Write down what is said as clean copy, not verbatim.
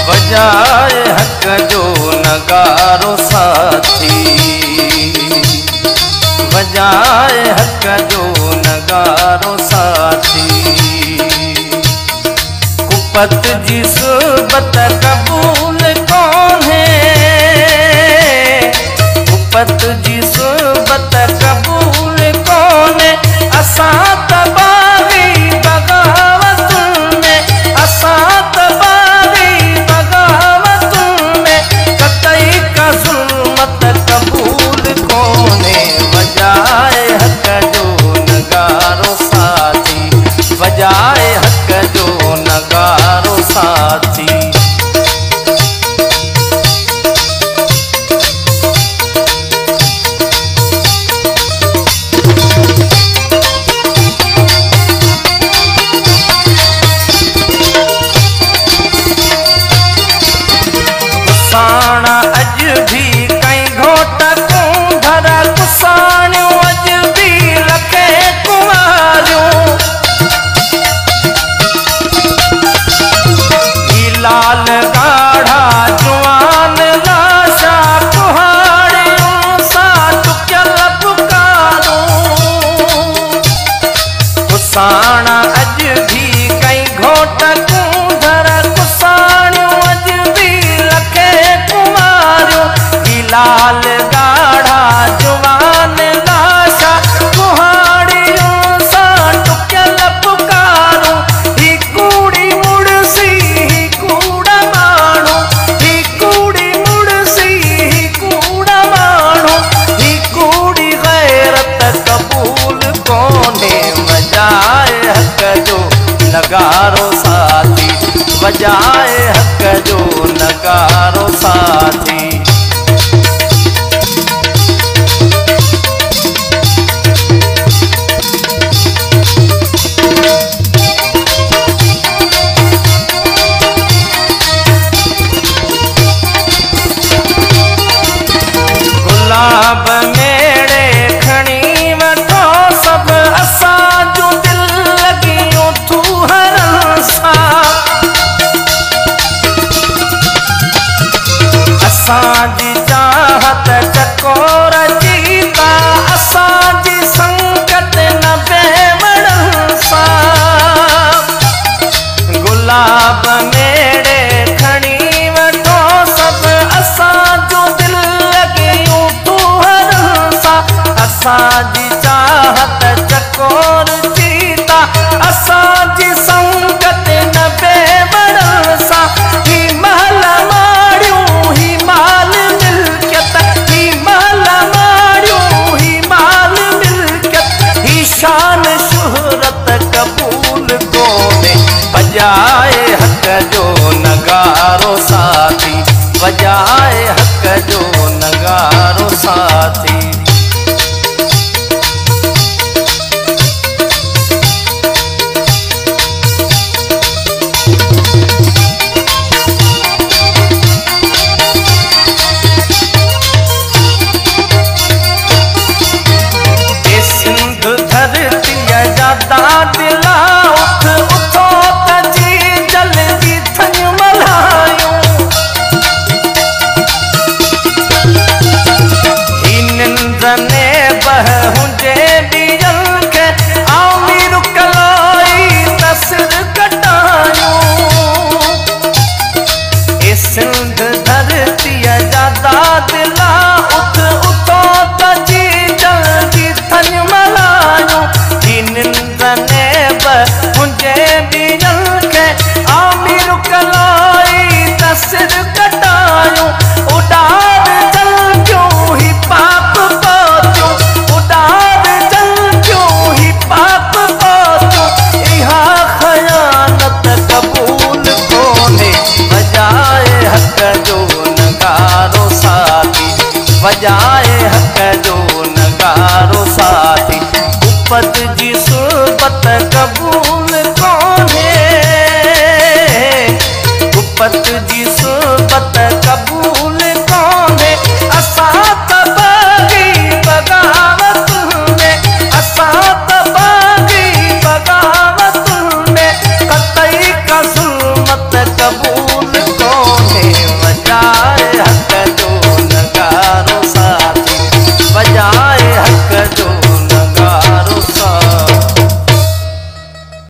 बजाए हक जो नगारो साथी, बजाए हक जो नगारो साथी। कुपत जी सुबत कबूल कौन है, कुपत जी सुबत कबूल कौन है। असा तबाही बगावत में, असा तबाही बगावत में, कतई का जुल्मत कबूल कौन है। बजाए हक जो नगारो साथी, बजाए हक जो नगारो साथी। कुसाणा अज भी कई घोट कुंभर, कुसाणियों अज भी लखे कुंवारियों। लाल गाढ़ा जुआन लाशा कुहाड़ियों सा चुक्यल पुकारूं। कुसाणा अज भी कई घोट कुंभर, कुसाणियों अज भी लखे कुमारियों। लाल गाढ़ा जुआन लाशा कुहाड़ियों सा चुक्यल पुकारूं। ही कूड़ी मुड़सी ही कूड़ा माण्हू, ही कूड़ी मुड़सी ही कूड़ा माण्हू। ही कूड़ी गैरत कबूल कोने। बजाए हक जो नगारो साथी, बजाए हक जो नगारो साथी। गुलाब मेड़े खणी वठो सब, असां जो दिल लगियो तू हरन सां। असां जी चाहत चकोर जीता, असां जी संगत न बेवड़न सां। गुलाब मेड़े खणी वठो सब, असां जो दिल लगियो तू हरन सां। असां जी चाहत चकोर जीता, असां जी संगत न बेवड़न सां। ही महल माड़ियूं ही माल मिल्कियत, ही महल माड़ियूं ही माल मिल्कियत। ही शान शुहरत कबूल कोने। बजाए हक जो नगारो साथी, बजाए हक जो नगारो साथी। सिंध धरती जा दिला उठ उठो तजी जल्दी थन मल्हायूं। ही निंद ने बह हुंजे ॾींहंनि खे आमीर कलाई तसिर कटायूं। ए सिंध धरती जा दिला उठ उठो तजी जल्दी थन मल्हायूं। ही निंद ने बह हुंजे ॾींहंनि खे आमीर कलाई तसिर कटायूं। उॾार जलकियूं ही पाप पहुतियूं, उॾार जलकियूं ही पाप पहुतियूं। इहा ख़यानत कबूल कोने। बजाए हक जो नगारो साथी, बजाए हक जो नगारो साथी। कुपत जी सुबत कबूल कोने, कुपत जी सुबत कबूल